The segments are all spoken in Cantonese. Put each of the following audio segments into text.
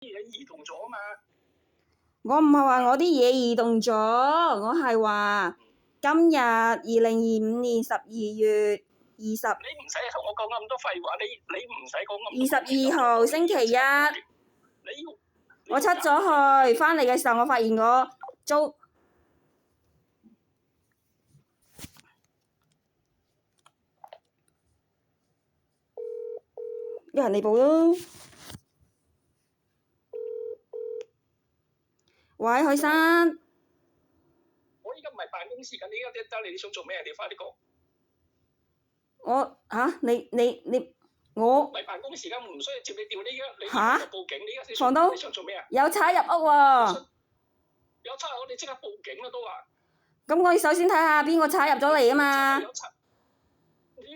嘢移動咗啊嘛。我唔係話我啲嘢移動咗，我係話今日2025年12月20。你唔使同我講咁多廢話，你唔使講咁多。22號星期一，我出咗去，返嚟嘅時候我發現我租一人嚟報咯。喂，許生。我依家唔係辦公時間，你依家得你想做咩？你快啲講。我唔係辦公時間，唔需要接你電話。你依家報警，你依家房東你想做咩啊？有賊入屋喎。有賊，我哋即刻報警啦都話。咁我要首先睇下邊個賊入咗嚟啊嘛。你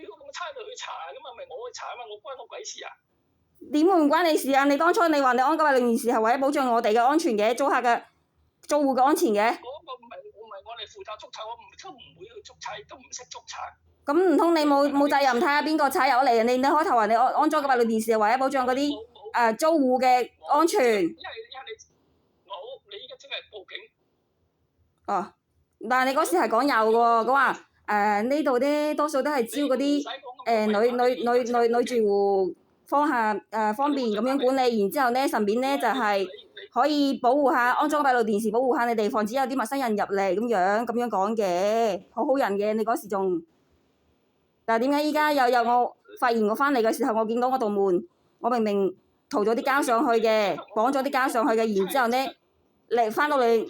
要咁差佬去查㗎嘛？咪我去查啊嘛，我關我鬼事啊？點會唔關你事啊？你當初你話你安九860電視係為咗保障我哋嘅安全嘅，租戶嘅安全嘅。嗰個唔係我哋負責捉賊，我都唔會去捉賊，都唔識捉賊。咁唔通你冇責任睇下邊個賊入嚟？你開頭話你安裝960電視係為咗保障嗰啲租戶嘅安全。你依家即係報警。哦，但係你嗰時係講有喎，講話呢度啲多數都係招嗰啲女住戶方便咁樣管理，然之後呢順便呢就係可以保護下安裝閉路電視，保護下你哋，防止有啲陌生人入嚟咁樣講嘅，好好人嘅，你嗰時仲。但係點解依家又我發現我返嚟嘅時候，我見到我道門，我明明塗咗啲膠上去嘅，綁咗啲膠上去嘅，然之後呢嚟返到嚟，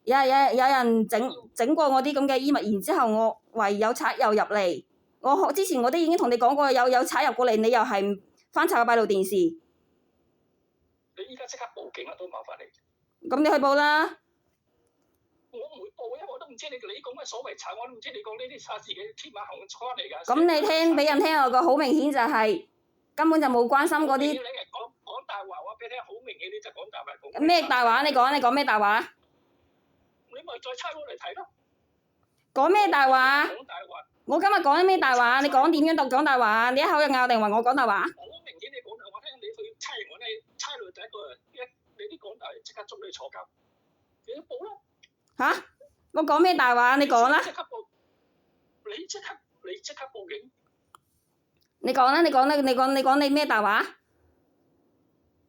有人整過我啲咁嘅衣物，然之後我懷疑有賊又入嚟，之前我都已經同你講過有賊入過嚟，你又係唔翻查個閉路電視。你依家即刻報警啦，都麻煩你。咁你去報啦。我唔會報，因為我都唔知你講咩所謂賊，我都唔知你講呢啲賊自己天馬行空嚟㗎。咁你聽俾人聽我個好明顯就係根本就冇關心嗰啲。你係講大話，我俾你聽好明顯，你就講大話。咩大話？你講咩大話？你咪再差佬嚟睇咯。講咩大話？講大話。我今日講咩大話？你講點樣講大話？你一口又咬定話我講大話？好明顯你講大話，聽你去差我咧，差佬第一個你啲講大話即刻捉你坐監。你報啦。嚇！我講咩大話？你講啦。即刻報！你即刻報警。你講啦！你講你咩大話？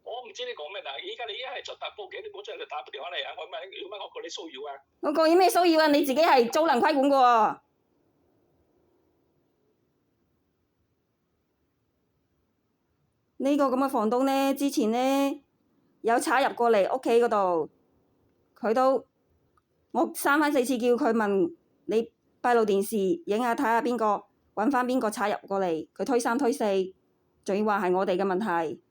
我唔知你講咩，但係依家你一係就打報警，你唔好再嚟打電話嚟啊！我問你要乜？我告你騷擾啊！我告你咩騷擾啊？你自己係租能規管嘅喎。呢個咁嘅房東呢，之前呢有賊入過嚟屋企嗰度，佢都我3番4次叫佢問你閉路電視影下睇下邊個揾翻邊個賊入過嚟，佢推3推4，仲要話係我哋嘅問題。